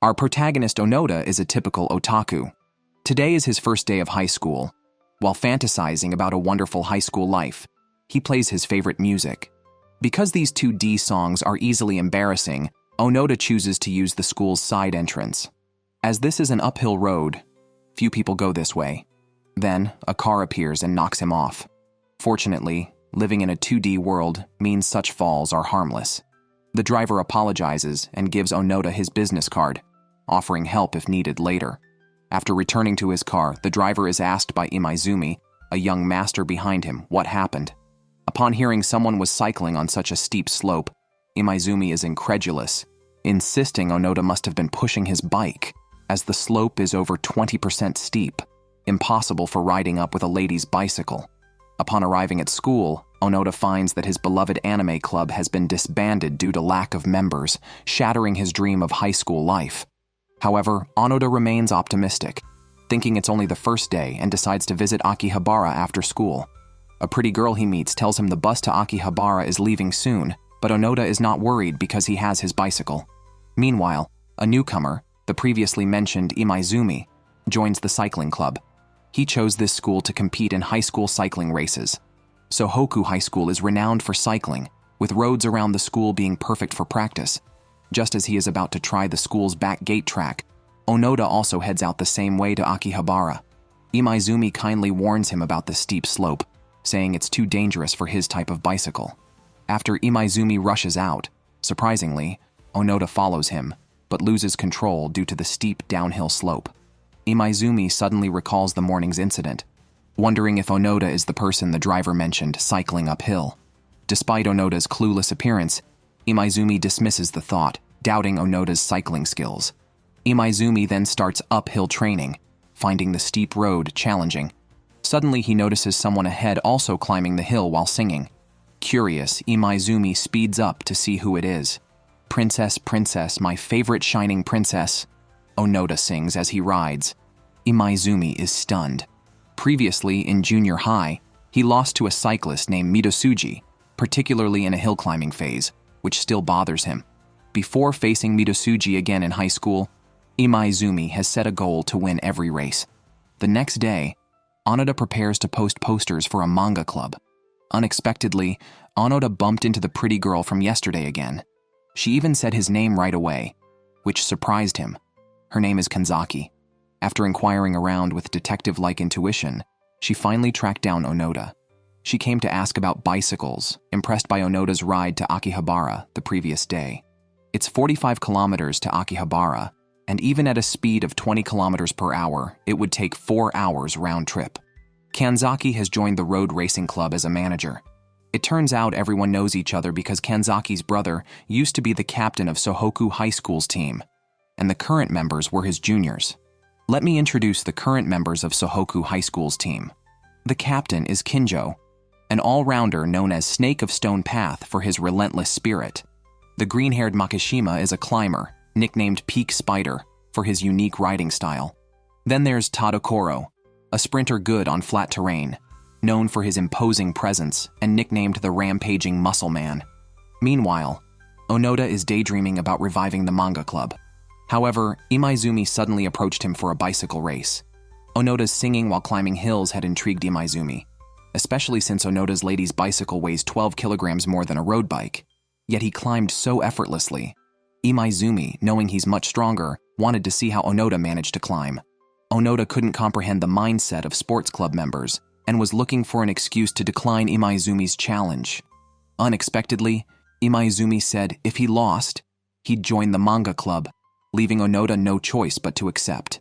Our protagonist Onoda is a typical otaku. Today is his first day of high school. While fantasizing about a wonderful high school life, he plays his favorite music. Because these 2D songs are easily embarrassing, Onoda chooses to use the school's side entrance. As this is an uphill road, few people go this way. Then, a car appears and knocks him off. Fortunately, living in a 2D world means such falls are harmless. The driver apologizes and gives Onoda his business card, offering help if needed later. After returning to his car, the driver is asked by Imaizumi, a young master behind him, what happened. Upon hearing someone was cycling on such a steep slope, Imaizumi is incredulous, insisting Onoda must have been pushing his bike, as the slope is over 20% steep, impossible for riding up with a lady's bicycle. Upon arriving at school, Onoda finds that his beloved anime club has been disbanded due to lack of members, shattering his dream of high school life. However, Onoda remains optimistic, thinking it's only the first day and decides to visit Akihabara after school. A pretty girl he meets tells him the bus to Akihabara is leaving soon, but Onoda is not worried because he has his bicycle. Meanwhile, a newcomer, the previously mentioned Imaizumi, joins the cycling club. He chose this school to compete in high school cycling races. Sohoku High School is renowned for cycling, with roads around the school being perfect for practice. Just as he is about to try the school's back gate track, Onoda also heads out the same way to Akihabara. Imaizumi kindly warns him about the steep slope, saying it's too dangerous for his type of bicycle. After Imaizumi rushes out, surprisingly, Onoda follows him, but loses control due to the steep downhill slope. Imaizumi suddenly recalls the morning's incident, wondering if Onoda is the person the driver mentioned cycling uphill. Despite Onoda's clueless appearance, Imaizumi dismisses the thought, doubting Onoda's cycling skills. Imaizumi then starts uphill training, finding the steep road challenging. Suddenly he notices someone ahead also climbing the hill while singing. Curious, Imaizumi speeds up to see who it is. "Princess, princess, my favorite shining princess," Onoda sings as he rides. Imaizumi is stunned. Previously, in junior high, he lost to a cyclist named Midasuji, particularly in a hill climbing phase, which still bothers him. Before facing Midasuji again in high school, Imaizumi has set a goal to win every race. The next day, Onoda prepares to post posters for a manga club. Unexpectedly, Onoda bumped into the pretty girl from yesterday again. She even said his name right away, which surprised him. Her name is Kanzaki. After inquiring around with detective-like intuition, she finally tracked down Onoda. She came to ask about bicycles, impressed by Onoda's ride to Akihabara the previous day. It's 45 kilometers to Akihabara, and even at a speed of 20 kilometers per hour, it would take 4 hours round trip. Kanzaki has joined the road racing club as a manager. It turns out everyone knows each other because Kanzaki's brother used to be the captain of Sohoku High School's team, and the current members were his juniors. Let me introduce the current members of Sohoku High School's team. The captain is Kinjo, an all-rounder known as Snake of Stone Path for his relentless spirit. The green-haired Makishima is a climber, nicknamed Peak Spider, for his unique riding style. Then there's Tadokoro, a sprinter good on flat terrain, known for his imposing presence and nicknamed the Rampaging Muscle Man. Meanwhile, Onoda is daydreaming about reviving the manga club. However, Imaizumi suddenly approached him for a bicycle race. Onoda's singing while climbing hills had intrigued Imaizumi, especially since Onoda's lady's bicycle weighs 12 kilograms more than a road bike. Yet he climbed so effortlessly. Imaizumi, knowing he's much stronger, wanted to see how Onoda managed to climb. Onoda couldn't comprehend the mindset of sports club members and was looking for an excuse to decline Imaizumi's challenge. Unexpectedly, Imaizumi said if he lost, he'd join the manga club, leaving Onoda no choice but to accept.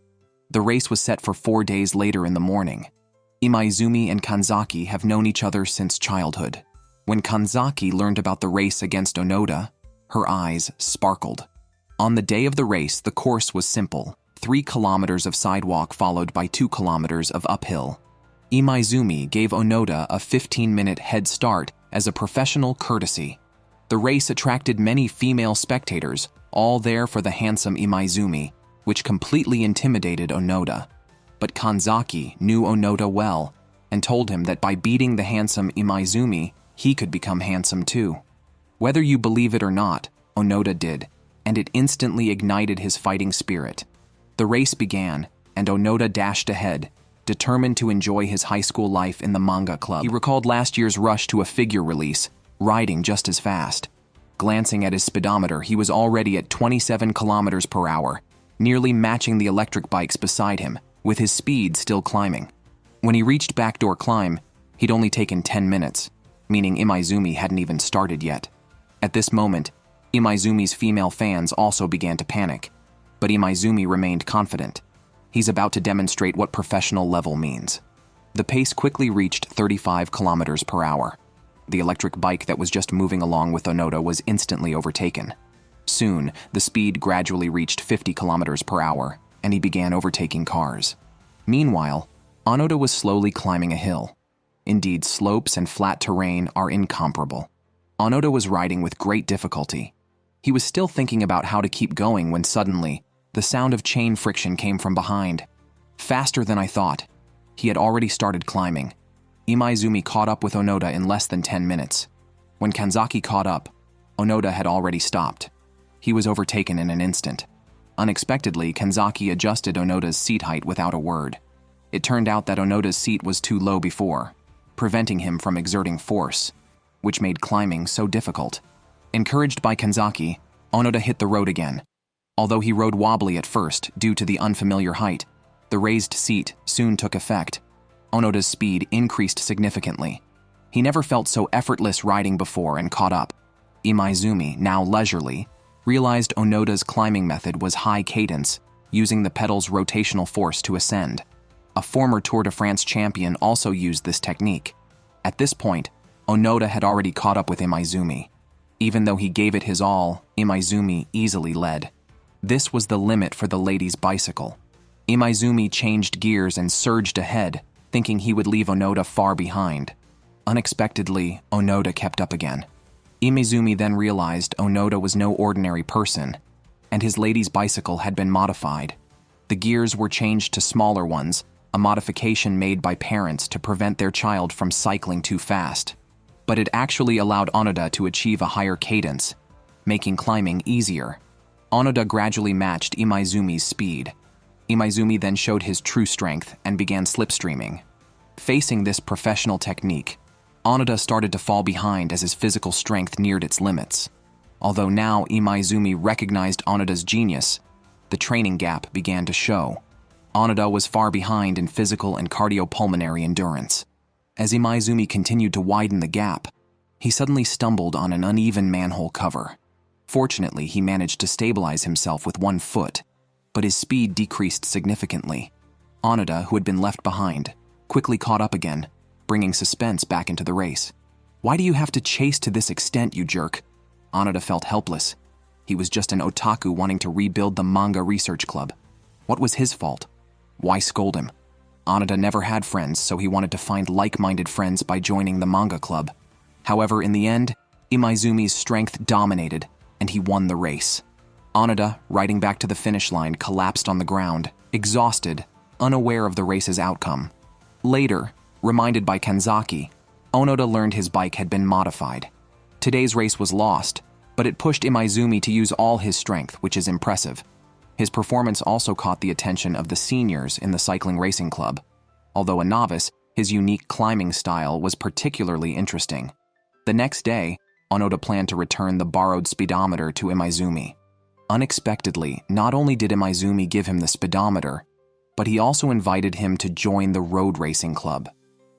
The race was set for 4 days later in the morning. Imaizumi and Kanzaki have known each other since childhood. When Kanzaki learned about the race against Onoda, her eyes sparkled. On the day of the race, the course was simple: 3 kilometers of sidewalk followed by 2 kilometers of uphill. Imaizumi gave Onoda a 15-minute head start as a professional courtesy. The race attracted many female spectators, all there for the handsome Imaizumi, which completely intimidated Onoda. But Kanzaki knew Onoda well and told him that by beating the handsome Imaizumi, he could become handsome too. Whether you believe it or not, Onoda did. and it instantly ignited his fighting spirit. The race began, and Onoda dashed ahead, determined to enjoy his high school life in the manga club. He recalled last year's rush to a figure release, riding just as fast. Glancing at his speedometer, he was already at 27 kilometers per hour, nearly matching the electric bikes beside him, with his speed still climbing. When he reached backdoor climb, he'd only taken 10 minutes, meaning Imaizumi hadn't even started yet. At this moment, Imaizumi's female fans also began to panic, but Imaizumi remained confident. He's about to demonstrate what professional level means. The pace quickly reached 35 kilometers per hour. The electric bike that was just moving along with Onoda was instantly overtaken. Soon, the speed gradually reached 50 kilometers per hour, and he began overtaking cars. Meanwhile, Onoda was slowly climbing a hill. Indeed, slopes and flat terrain are incomparable. Onoda was riding with great difficulty. He was still thinking about how to keep going when suddenly, the sound of chain friction came from behind. Faster than I thought. He had already started climbing. Imaizumi caught up with Onoda in less than 10 minutes. When Kanzaki caught up, Onoda had already stopped. He was overtaken in an instant. Unexpectedly, Kanzaki adjusted Onoda's seat height without a word. It turned out that Onoda's seat was too low before, preventing him from exerting force, which made climbing so difficult. Encouraged by Kanzaki, Onoda hit the road again. Although he rode wobbly at first due to the unfamiliar height, the raised seat soon took effect. Onoda's speed increased significantly. He never felt so effortless riding before and caught up. Imaizumi, now leisurely, realized Onoda's climbing method was high cadence, using the pedal's rotational force to ascend. A former Tour de France champion also used this technique. At this point, Onoda had already caught up with Imaizumi. Even though he gave it his all, Imaizumi easily led. This was the limit for the lady's bicycle. Imaizumi changed gears and surged ahead, thinking he would leave Onoda far behind. Unexpectedly, Onoda kept up again. Imaizumi then realized Onoda was no ordinary person, and his lady's bicycle had been modified. The gears were changed to smaller ones, a modification made by parents to prevent their child from cycling too fast. But it actually allowed Onoda to achieve a higher cadence, making climbing easier. Onoda gradually matched Imaizumi's speed. Imaizumi then showed his true strength and began slipstreaming. Facing this professional technique, Onoda started to fall behind as his physical strength neared its limits. Although now Imaizumi recognized Onoda's genius, the training gap began to show. Onoda was far behind in physical and cardiopulmonary endurance. As Imaizumi continued to widen the gap, he suddenly stumbled on an uneven manhole cover. Fortunately, he managed to stabilize himself with one foot, but his speed decreased significantly. Onoda, who had been left behind, quickly caught up again, bringing suspense back into the race. "Why do you have to chase to this extent, you jerk?" Onoda felt helpless. He was just an otaku wanting to rebuild the manga research club. What was his fault? Why scold him? Onoda never had friends, so he wanted to find like-minded friends by joining the manga club. However, in the end, Imaizumi's strength dominated, and he won the race. Onoda, riding back to the finish line, collapsed on the ground, exhausted, unaware of the race's outcome. Later, reminded by Kanzaki, Onoda learned his bike had been modified. Today's race was lost, but it pushed Imaizumi to use all his strength, which is impressive. His performance also caught the attention of the seniors in the cycling racing club. Although a novice, his unique climbing style was particularly interesting. The next day, Onoda planned to return the borrowed speedometer to Imaizumi. Unexpectedly, not only did Imaizumi give him the speedometer, but he also invited him to join the road racing club.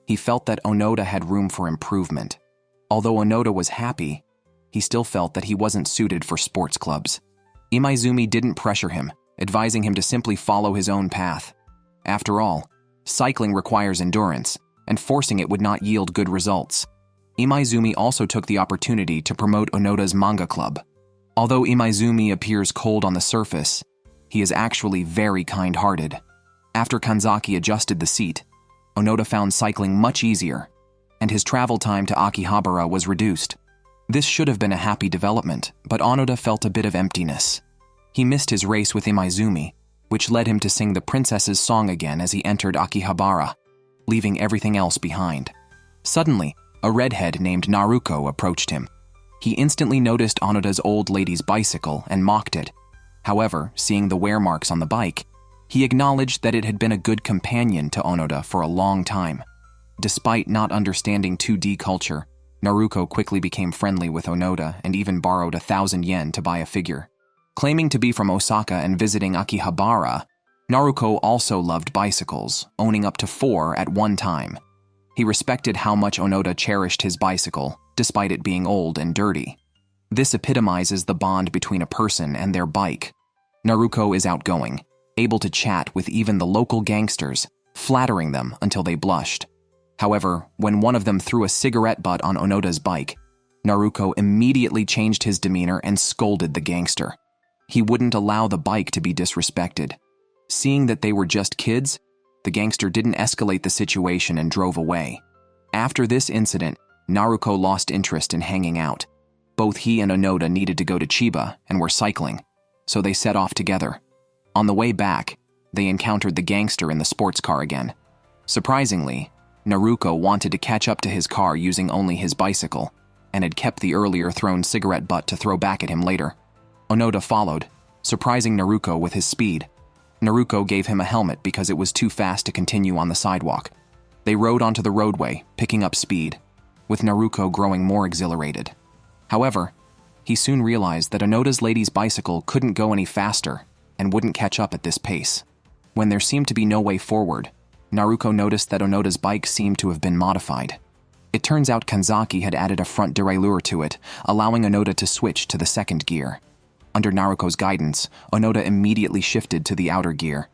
He felt that Onoda had room for improvement. Although Onoda was happy, he still felt that he wasn't suited for sports clubs. Imaizumi didn't pressure him, advising him to simply follow his own path. After all, cycling requires endurance, and forcing it would not yield good results. Imaizumi also took the opportunity to promote Onoda's manga club. Although Imaizumi appears cold on the surface, he is actually very kind-hearted. After Kanzaki adjusted the seat, Onoda found cycling much easier, and his travel time to Akihabara was reduced. This should have been a happy development, but Onoda felt a bit of emptiness. He missed his race with Imaizumi, which led him to sing the princess's song again as he entered Akihabara, leaving everything else behind. Suddenly, a redhead named Naruko approached him. He instantly noticed Onoda's old lady's bicycle and mocked it. However, seeing the wear marks on the bike, he acknowledged that it had been a good companion to Onoda for a long time. Despite not understanding 2D culture, Naruko quickly became friendly with Onoda and even borrowed 1,000 yen to buy a figure. Claiming to be from Osaka and visiting Akihabara, Naruko also loved bicycles, owning up to 4 at one time. He respected how much Onoda cherished his bicycle, despite it being old and dirty. This epitomizes the bond between a person and their bike. Naruko is outgoing, able to chat with even the local gangsters, flattering them until they blushed. However, when one of them threw a cigarette butt on Onoda's bike, Naruko immediately changed his demeanor and scolded the gangster. He wouldn't allow the bike to be disrespected. Seeing that they were just kids, the gangster didn't escalate the situation and drove away. After this incident, Naruko lost interest in hanging out. Both he and Onoda needed to go to Chiba and were cycling, so they set off together. On the way back, they encountered the gangster in the sports car again. Surprisingly, Naruko wanted to catch up to his car using only his bicycle, and had kept the earlier thrown cigarette butt to throw back at him later. Onoda followed, surprising Naruko with his speed. Naruko gave him a helmet because it was too fast to continue on the sidewalk. They rode onto the roadway, picking up speed, with Naruko growing more exhilarated. However, he soon realized that Onoda's lady's bicycle couldn't go any faster and wouldn't catch up at this pace. When there seemed to be no way forward, Naruko noticed that Onoda's bike seemed to have been modified. It turns out Kanzaki had added a front derailleur to it, allowing Onoda to switch to the second gear. Under Naruko's guidance, Onoda immediately shifted to the outer gear.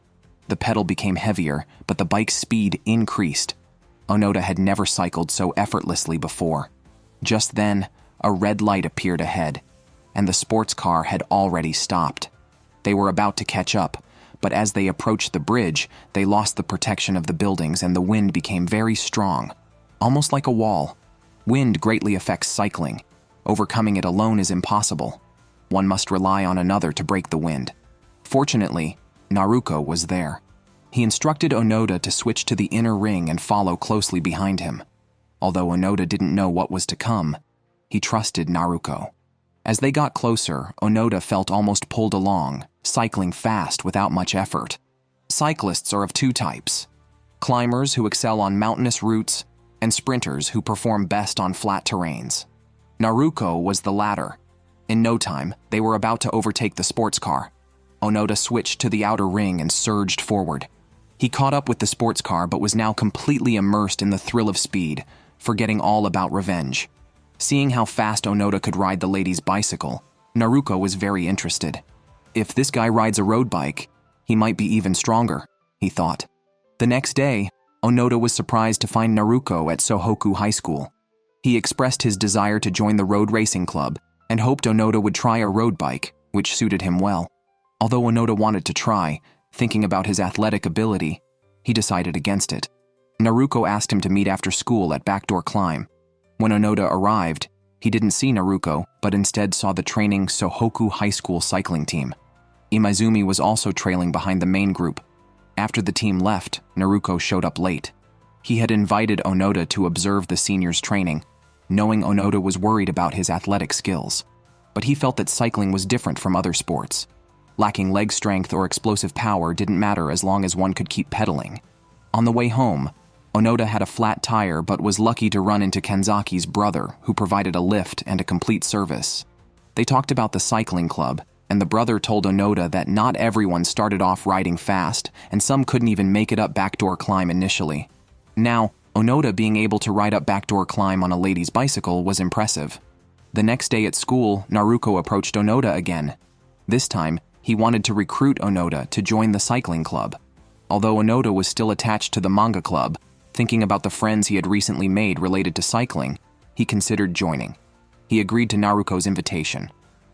The pedal became heavier, but the bike's speed increased. Onoda had never cycled so effortlessly before. Just then, a red light appeared ahead, and the sports car had already stopped. They were about to catch up, but as they approached the bridge, they lost the protection of the buildings and the wind became very strong, almost like a wall. Wind greatly affects cycling. Overcoming it alone is impossible. One must rely on another to break the wind. Fortunately, Naruko was there. He instructed Onoda to switch to the inner ring and follow closely behind him. Although Onoda didn't know what was to come, he trusted Naruko. As they got closer, Onoda felt almost pulled along, cycling fast without much effort. Cyclists are of 2 types: climbers who excel on mountainous routes, and sprinters who perform best on flat terrains. Naruko was the latter. In no time, they were about to overtake the sports car. Onoda switched to the outer ring and surged forward. He caught up with the sports car but was now completely immersed in the thrill of speed, forgetting all about revenge. Seeing how fast Onoda could ride the lady's bicycle, Naruko was very interested. If this guy rides a road bike, he might be even stronger, he thought. The next day, Onoda was surprised to find Naruko at Sohoku High School. He expressed his desire to join the road racing club and hoped Onoda would try a road bike, which suited him well. Although Onoda wanted to try, thinking about his athletic ability, he decided against it. Naruko asked him to meet after school at Backdoor Climb. When Onoda arrived, he didn't see Naruko, but instead saw the training Sohoku High School cycling team. Imaizumi was also trailing behind the main group. After the team left, Naruko showed up late. He had invited Onoda to observe the seniors' training, knowing Onoda was worried about his athletic skills. But he felt that cycling was different from other sports. Lacking leg strength or explosive power didn't matter as long as one could keep pedaling. On the way home, Onoda had a flat tire but was lucky to run into Kanzaki's brother, who provided a lift and a complete service. They talked about the cycling club, and the brother told Onoda that not everyone started off riding fast, and some couldn't even make it up Backdoor Climb initially. Now, Onoda being able to ride up Backdoor Climb on a lady's bicycle was impressive. The next day at school, Naruko approached Onoda again. This time, he wanted to recruit Onoda to join the cycling club. Although Onoda was still attached to the manga club, thinking about the friends he had recently made related to cycling, he considered joining. He agreed to Naruko's invitation.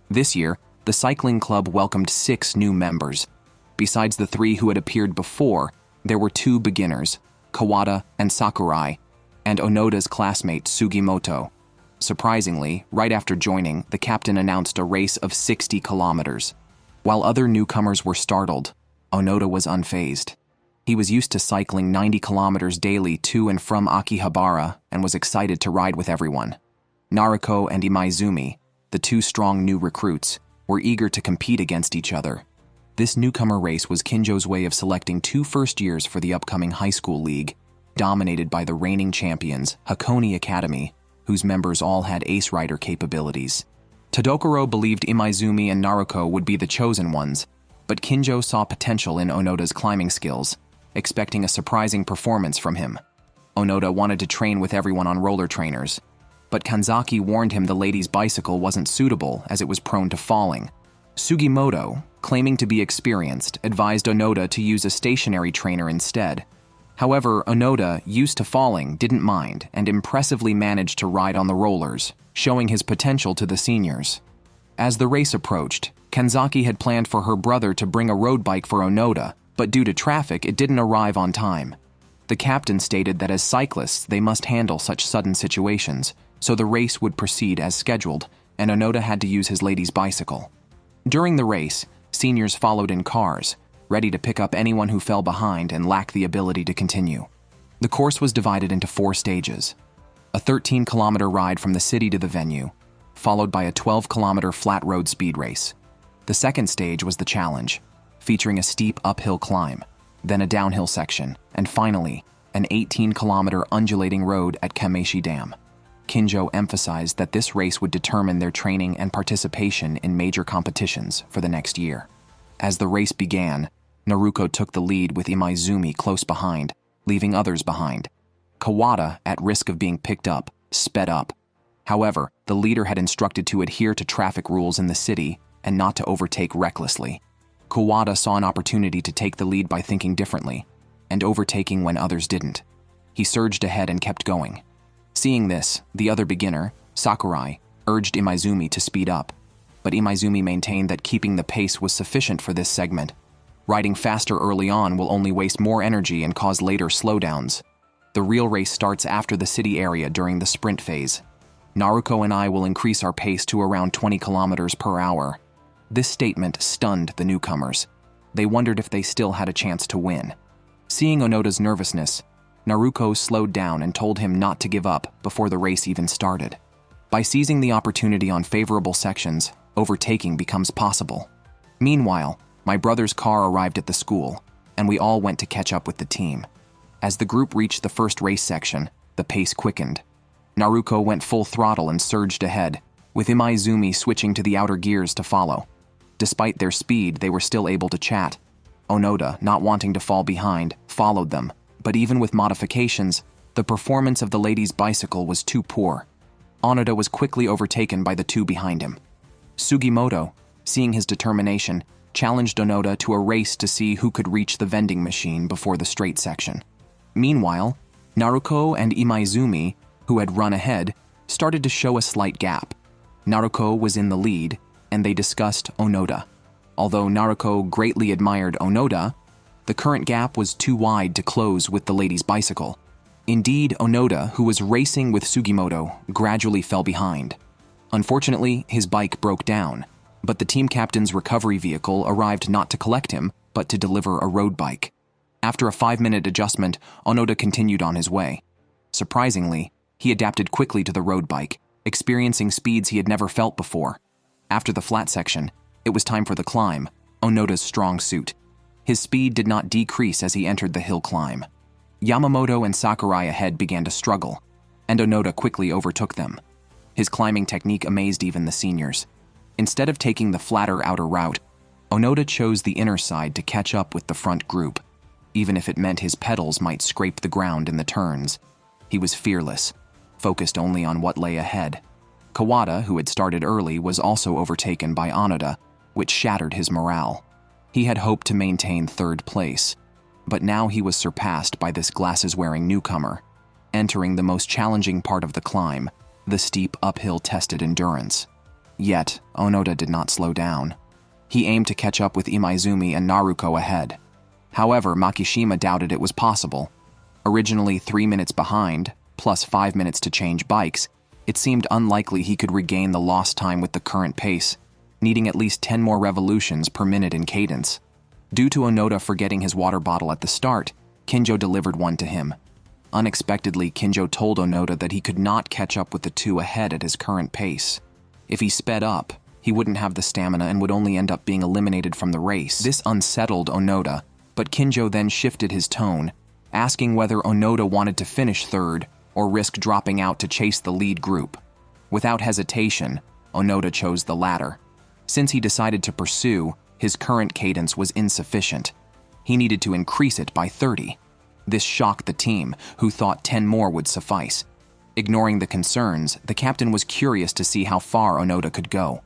This year, the cycling club welcomed 6 new members. Besides the 3 who had appeared before, there were 2 beginners, Kawada and Sakurai, and Onoda's classmate Sugimoto. Surprisingly, right after joining, the captain announced a race of 60 kilometers. While other newcomers were startled, Onoda was unfazed. He was used to cycling 90 kilometers daily to and from Akihabara and was excited to ride with everyone. Naruko and Imaizumi, the two strong new recruits, were eager to compete against each other. This newcomer race was Kinjo's way of selecting two first-years for the upcoming high school league, dominated by the reigning champions, Hakone Academy, whose members all had ace rider capabilities. Tadokoro believed Imaizumi and Naruko would be the chosen ones, but Kinjo saw potential in Onoda's climbing skills, expecting a surprising performance from him. Onoda wanted to train with everyone on roller trainers, but Kanzaki warned him the lady's bicycle wasn't suitable as it was prone to falling. Sugimoto, claiming to be experienced, advised Onoda to use a stationary trainer instead. However, Onoda, used to falling, didn't mind and impressively managed to ride on the rollers, showing his potential to the seniors. As the race approached, Kanzaki had planned for her brother to bring a road bike for Onoda, but due to traffic, it didn't arrive on time. The captain stated that as cyclists, they must handle such sudden situations, so the race would proceed as scheduled, and Onoda had to use his lady's bicycle. During the race, seniors followed in cars, ready to pick up anyone who fell behind and lacked the ability to continue. The course was divided into 4 stages. A 13-kilometer ride from the city to the venue, followed by a 12-kilometer flat road speed race. The second stage was the challenge, featuring a steep uphill climb, then a downhill section, and finally, an 18-kilometer undulating road at Kameshi Dam. Kinjo emphasized that this race would determine their training and participation in major competitions for the next year. As the race began, Naruko took the lead with Imaizumi close behind, leaving others behind. Kawada, at risk of being picked up, sped up. However, the leader had instructed to adhere to traffic rules in the city and not to overtake recklessly. Kawada saw an opportunity to take the lead by thinking differently and overtaking when others didn't. He surged ahead and kept going. Seeing this, the other beginner, Sakurai, urged Imaizumi to speed up, but Imaizumi maintained that keeping the pace was sufficient for this segment. Riding faster early on will only waste more energy and cause later slowdowns. The real race starts after the city area during the sprint phase. Naruko and I will increase our pace to around 20 kilometers per hour. This statement stunned the newcomers. They wondered if they still had a chance to win. Seeing Onoda's nervousness, Naruko slowed down and told him not to give up before the race even started. By seizing the opportunity on favorable sections, overtaking becomes possible. Meanwhile, my brother's car arrived at the school, and we all went to catch up with the team. As the group reached the first race section, the pace quickened. Naruko went full throttle and surged ahead, with Imaizumi switching to the outer gears to follow. Despite their speed, they were still able to chat. Onoda, not wanting to fall behind, followed them, but even with modifications, the performance of the lady's bicycle was too poor. Onoda was quickly overtaken by the two behind him. Sugimoto, seeing his determination, challenged Onoda to a race to see who could reach the vending machine before the straight section. Meanwhile, Naruko and Imaizumi, who had run ahead, started to show a slight gap. Naruko was in the lead, and they discussed Onoda. Although Naruko greatly admired Onoda, the current gap was too wide to close with the lady's bicycle. Indeed, Onoda, who was racing with Sugimoto, gradually fell behind. Unfortunately, his bike broke down, but the team captain's recovery vehicle arrived not to collect him, but to deliver a road bike. After a 5-minute adjustment, Onoda continued on his way. Surprisingly, he adapted quickly to the road bike, experiencing speeds he had never felt before. After the flat section, it was time for the climb, Onoda's strong suit. His speed did not decrease as he entered the hill climb. Yamamoto and Sakurai ahead began to struggle, and Onoda quickly overtook them. His climbing technique amazed even the seniors. Instead of taking the flatter outer route, Onoda chose the inner side to catch up with the front group, even if it meant his pedals might scrape the ground in the turns. He was fearless, focused only on what lay ahead. Kawada, who had started early, was also overtaken by Onoda, which shattered his morale. He had hoped to maintain third place, but now he was surpassed by this glasses-wearing newcomer, entering the most challenging part of the climb, the steep uphill-tested endurance. Yet, Onoda did not slow down. He aimed to catch up with Imaizumi and Naruko ahead. However, Makishima doubted it was possible. Originally 3 minutes behind, plus 5 minutes to change bikes, it seemed unlikely he could regain the lost time with the current pace, needing at least 10 more revolutions per minute in cadence. Due to Onoda forgetting his water bottle at the start, Kinjo delivered one to him. Unexpectedly, Kinjo told Onoda that he could not catch up with the two ahead at his current pace. If he sped up, he wouldn't have the stamina and would only end up being eliminated from the race. This unsettled Onoda, but Kinjo then shifted his tone, asking whether Onoda wanted to finish third or risk dropping out to chase the lead group. Without hesitation, Onoda chose the latter. Since he decided to pursue, his current cadence was insufficient. He needed to increase it by 30. This shocked the team, who thought 10 more would suffice. Ignoring the concerns, the captain was curious to see how far Onoda could go.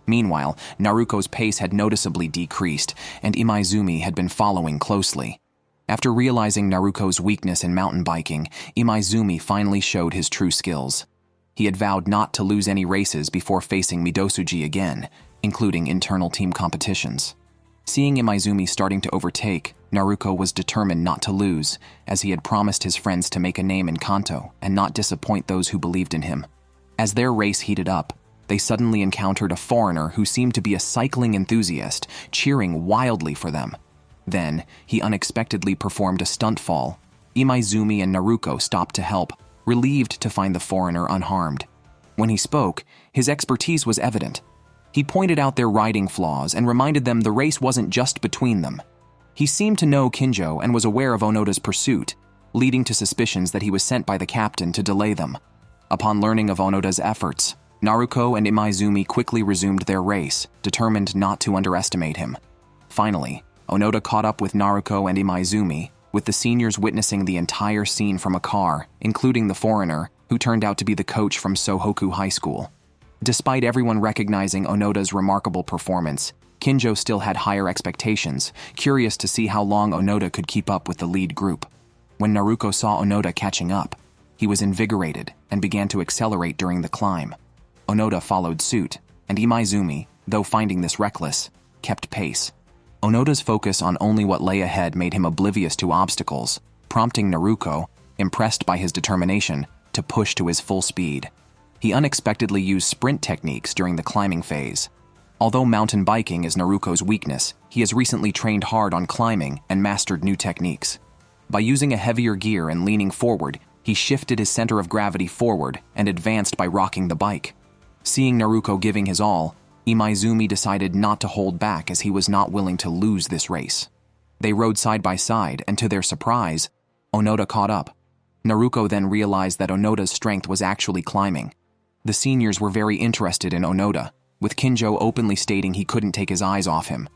Meanwhile, Naruko's pace had noticeably decreased, and Imaizumi had been following closely. After realizing Naruko's weakness in mountain biking, Imaizumi finally showed his true skills. He had vowed not to lose any races before facing Midosuji again, including internal team competitions. Seeing Imaizumi starting to overtake, Naruko was determined not to lose, as he had promised his friends to make a name in Kanto and not disappoint those who believed in him. As their race heated up, they suddenly encountered a foreigner who seemed to be a cycling enthusiast, cheering wildly for them. Then, he unexpectedly performed a stunt fall. Imaizumi and Naruko stopped to help, relieved to find the foreigner unharmed. When he spoke, his expertise was evident. He pointed out their riding flaws and reminded them the race wasn't just between them. He seemed to know Kinjo and was aware of Onoda's pursuit, leading to suspicions that he was sent by the captain to delay them. Upon learning of Onoda's efforts, Naruko and Imaizumi quickly resumed their race, determined not to underestimate him. Finally, Onoda caught up with Naruko and Imaizumi, with the seniors witnessing the entire scene from a car, including the foreigner, who turned out to be the coach from Sohoku High School. Despite everyone recognizing Onoda's remarkable performance, Kinjo still had higher expectations, curious to see how long Onoda could keep up with the lead group. When Naruko saw Onoda catching up, he was invigorated and began to accelerate during the climb. Onoda followed suit, and Imaizumi, though finding this reckless, kept pace. Onoda's focus on only what lay ahead made him oblivious to obstacles, prompting Naruko, impressed by his determination, to push to his full speed. He unexpectedly used sprint techniques during the climbing phase. Although mountain biking is Naruko's weakness, he has recently trained hard on climbing and mastered new techniques. By using a heavier gear and leaning forward, he shifted his center of gravity forward and advanced by rocking the bike. Seeing Naruko giving his all, Imaizumi decided not to hold back as he was not willing to lose this race. They rode side by side, and to their surprise, Onoda caught up. Naruko then realized that Onoda's strength was actually climbing. The seniors were very interested in Onoda, with Kinjo openly stating he couldn't take his eyes off him.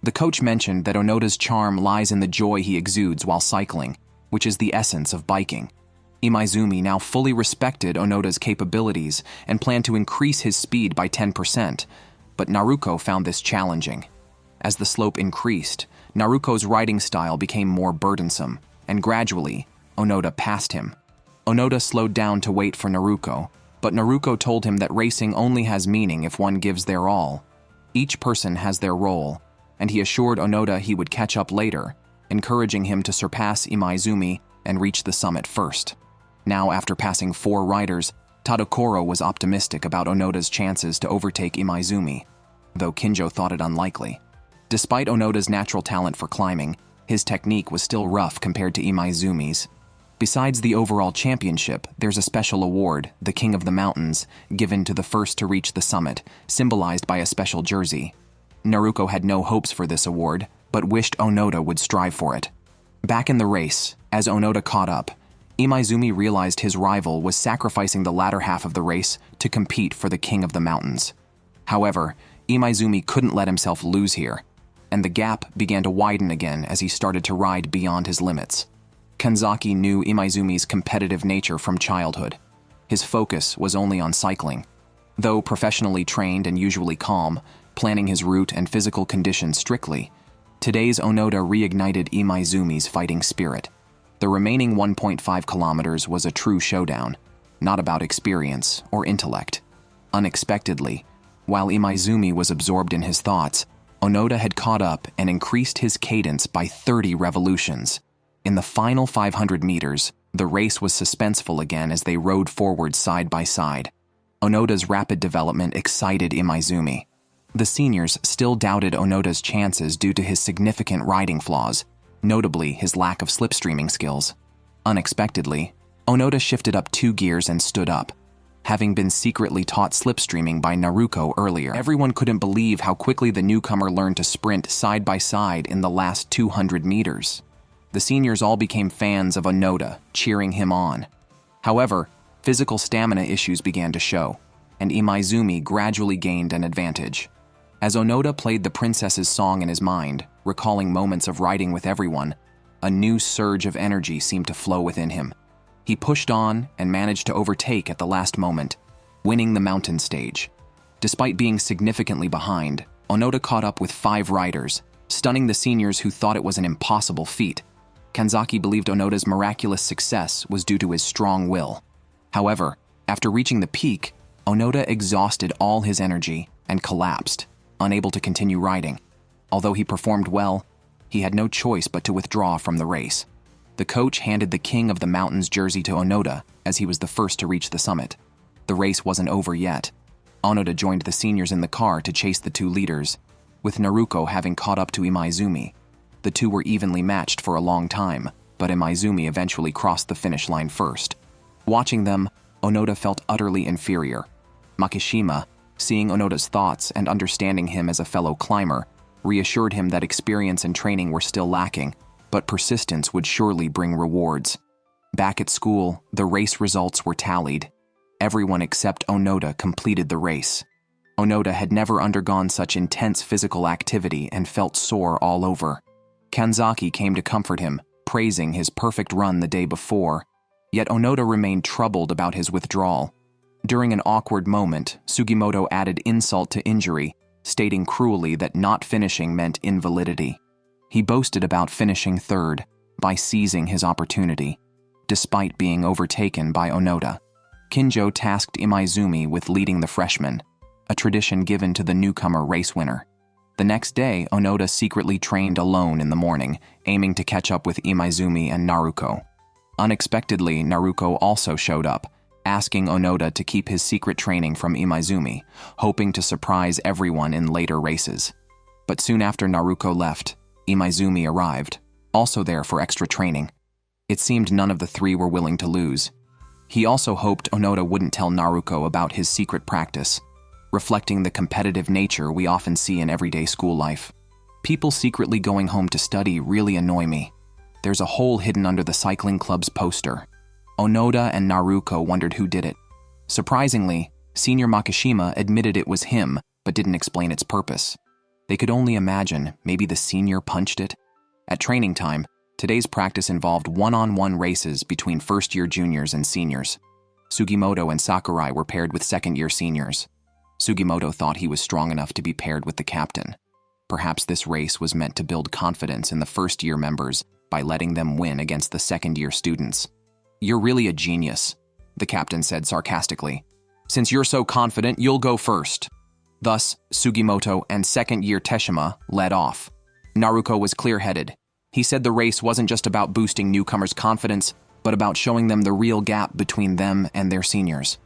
The coach mentioned that Onoda's charm lies in the joy he exudes while cycling, which is the essence of biking. Imaizumi now fully respected Onoda's capabilities and planned to increase his speed by 10%, but Naruko found this challenging. As the slope increased, Naruko's riding style became more burdensome, and gradually, Onoda passed him. Onoda slowed down to wait for Naruko, but Naruko told him that racing only has meaning if one gives their all. Each person has their role, and he assured Onoda he would catch up later, encouraging him to surpass Imaizumi and reach the summit first. Now, after passing 4 riders, Tadokoro was optimistic about Onoda's chances to overtake Imaizumi, though Kinjo thought it unlikely. Despite Onoda's natural talent for climbing, his technique was still rough compared to Imaizumi's. Besides the overall championship, there's a special award, the King of the Mountains, given to the first to reach the summit, symbolized by a special jersey. Naruko had no hopes for this award, but wished Onoda would strive for it. Back in the race, as Onoda caught up, Imaizumi realized his rival was sacrificing the latter half of the race to compete for the King of the Mountains. However, Imaizumi couldn't let himself lose here, and the gap began to widen again as he started to ride beyond his limits. Kanzaki knew Imaizumi's competitive nature from childhood. His focus was only on cycling. Though professionally trained and usually calm, planning his route and physical condition strictly, today's Onoda reignited Imaizumi's fighting spirit. The remaining 1.5 kilometers was a true showdown, not about experience or intellect. Unexpectedly, while Imaizumi was absorbed in his thoughts, Onoda had caught up and increased his cadence by 30 revolutions. In the final 500 meters, the race was suspenseful again as they rode forward side by side. Onoda's rapid development excited Imaizumi. The seniors still doubted Onoda's chances due to his significant riding flaws, notably his lack of slipstreaming skills. Unexpectedly, Onoda shifted up 2 gears and stood up, having been secretly taught slipstreaming by Naruko earlier. Everyone couldn't believe how quickly the newcomer learned to sprint side by side in the last 200 meters. The seniors all became fans of Onoda, cheering him on. However, physical stamina issues began to show, and Imaizumi gradually gained an advantage. As Onoda played the princess's song in his mind, recalling moments of riding with everyone, a new surge of energy seemed to flow within him. He pushed on and managed to overtake at the last moment, winning the mountain stage. Despite being significantly behind, Onoda caught up with 5 riders, stunning the seniors who thought it was an impossible feat. Kanzaki believed Onoda's miraculous success was due to his strong will. However, after reaching the peak, Onoda exhausted all his energy and collapsed, unable to continue riding. Although he performed well, he had no choice but to withdraw from the race. The coach handed the King of the Mountains jersey to Onoda as he was the first to reach the summit. The race wasn't over yet. Onoda joined the seniors in the car to chase the 2 leaders, with Naruko having caught up to Imaizumi. The 2 were evenly matched for a long time, but Imaizumi eventually crossed the finish line first. Watching them, Onoda felt utterly inferior. Makishima, seeing Onoda's thoughts and understanding him as a fellow climber, reassured him that experience and training were still lacking, but persistence would surely bring rewards. Back at school, the race results were tallied. Everyone except Onoda completed the race. Onoda had never undergone such intense physical activity and felt sore all over. Kanzaki came to comfort him, praising his perfect run the day before. Yet Onoda remained troubled about his withdrawal. During an awkward moment, Sugimoto added insult to injury, stating cruelly that not finishing meant invalidity. He boasted about finishing 3rd by seizing his opportunity, despite being overtaken by Onoda. Kinjo tasked Imaizumi with leading the freshmen, a tradition given to the newcomer race winner. The next day, Onoda secretly trained alone in the morning, aiming to catch up with Imaizumi and Naruko. Unexpectedly, Naruko also showed up, asking Onoda to keep his secret training from Imaizumi, hoping to surprise everyone in later races. But soon after Naruko left, Imaizumi arrived, also there for extra training. It seemed none of the 3 were willing to lose. He also hoped Onoda wouldn't tell Naruko about his secret practice, reflecting the competitive nature we often see in everyday school life. People secretly going home to study really annoy me. There's a hole hidden under the cycling club's poster. Onoda and Naruko wondered who did it. Surprisingly, Senior Makishima admitted it was him, but didn't explain its purpose. They could only imagine maybe the senior punched it. At training time, today's practice involved one-on-one races between first-year juniors and seniors. Sugimoto and Sakurai were paired with second-year seniors. Sugimoto thought he was strong enough to be paired with the captain. Perhaps this race was meant to build confidence in the first-year members by letting them win against the second-year students. "You're really a genius," the captain said sarcastically. "Since you're so confident, you'll go first." Thus, Sugimoto and second-year Teshima led off. Naruko was clear-headed. He said the race wasn't just about boosting newcomers' confidence, but about showing them the real gap between them and their seniors.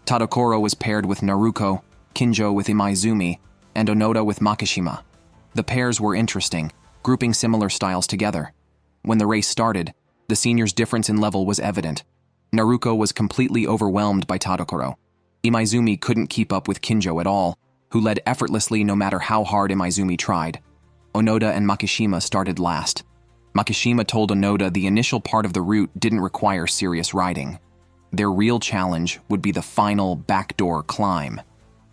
Tadokoro was paired with Naruko, Kinjo with Imaizumi, and Onoda with Makishima. The pairs were interesting, grouping similar styles together. When the race started, the seniors' difference in level was evident. Naruko was completely overwhelmed by Tadokoro. Imaizumi couldn't keep up with Kinjo at all, who led effortlessly no matter how hard Imaizumi tried. Onoda and Makishima started last. Makishima told Onoda the initial part of the route didn't require serious riding. Their real challenge would be the final backdoor climb.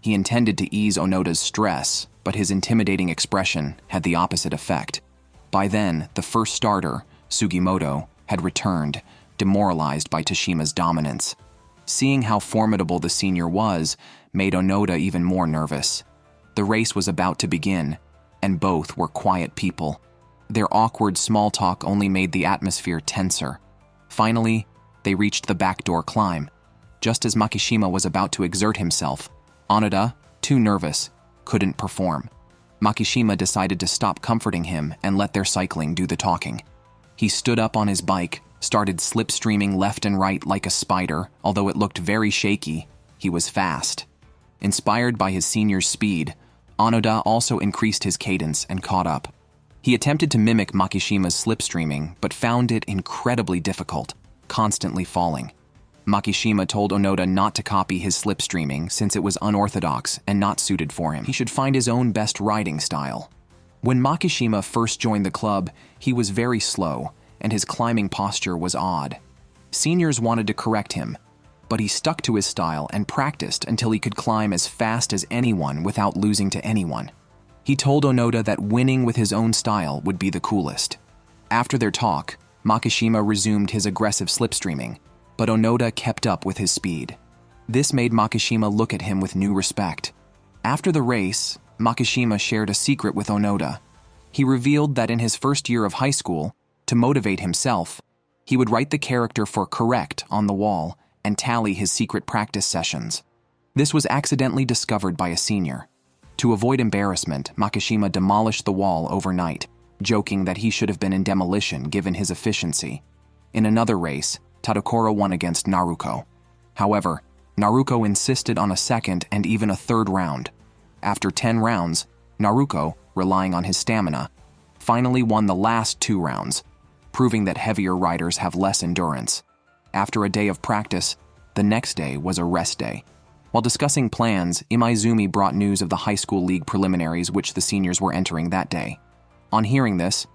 He intended to ease Onoda's stress, but his intimidating expression had the opposite effect. By then, the first starter, Sugimoto, had returned, demoralized by Tashima's dominance. Seeing how formidable the senior was made Onoda even more nervous. The race was about to begin, and both were quiet people. Their awkward small talk only made the atmosphere tenser. Finally, they reached the backdoor climb. Just as Makishima was about to exert himself, Onoda, too nervous, couldn't perform. Makishima decided to stop comforting him and let their cycling do the talking. He stood up on his bike, started slipstreaming left and right like a spider. Although it looked very shaky, he was fast. Inspired by his senior's speed, Onoda also increased his cadence and caught up. He attempted to mimic Makishima's slipstreaming, but found it incredibly difficult, constantly falling. Makishima told Onoda not to copy his slipstreaming since it was unorthodox and not suited for him. He should find his own best riding style. When Makishima first joined the club, he was very slow, and his climbing posture was odd. Seniors wanted to correct him, but he stuck to his style and practiced until he could climb as fast as anyone without losing to anyone. He told Onoda that winning with his own style would be the coolest. After their talk, Makishima resumed his aggressive slipstreaming, but Onoda kept up with his speed. This made Makishima look at him with new respect. After the race, Makishima shared a secret with Onoda. He revealed that in his first year of high school, to motivate himself, he would write the character for correct on the wall and tally his secret practice sessions. This was accidentally discovered by a senior. To avoid embarrassment, Makishima demolished the wall overnight, joking that he should have been in demolition given his efficiency. In another race, Tadokoro won against Naruko. However, Naruko insisted on a second and even a third round. After 10 rounds, Naruko, relying on his stamina, finally won the last 2 rounds, proving that heavier riders have less endurance. After a day of practice, the next day was a rest day. While discussing plans, Imaizumi brought news of the high school league preliminaries which the seniors were entering that day. On hearing this,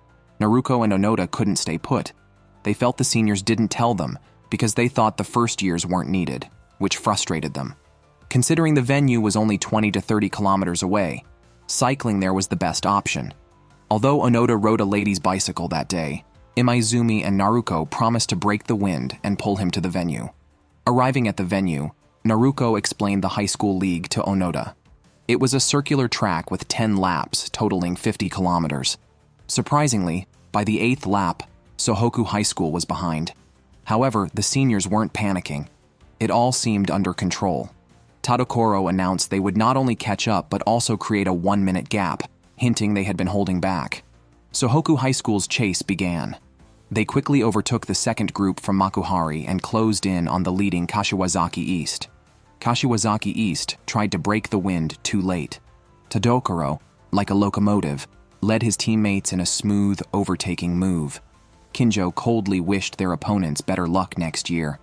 Naruko and Onoda couldn't stay put. They felt the seniors didn't tell them because they thought the first years weren't needed, which frustrated them. Considering the venue was only 20 to 30 kilometers away, cycling there was the best option. Although Onoda rode a lady's bicycle that day, Imaizumi and Naruko promised to break the wind and pull him to the venue. Arriving at the venue, Naruko explained the high school league to Onoda. It was a circular track with 10 laps totaling 50 kilometers. Surprisingly, by the 8th lap, Sohoku High School was behind. However, the seniors weren't panicking. It all seemed under control. Tadokoro announced they would not only catch up but also create a 1-minute gap, hinting they had been holding back. Sohoku High School's chase began. They quickly overtook the second group from Makuhari and closed in on the leading Kashiwazaki East. Kashiwazaki East tried to break the wind too late. Tadokoro, like a locomotive, led his teammates in a smooth, overtaking move. Kinjo coldly wished their opponents better luck next year.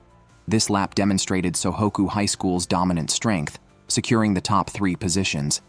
This lap demonstrated Sohoku High School's dominant strength, securing the top 3 positions,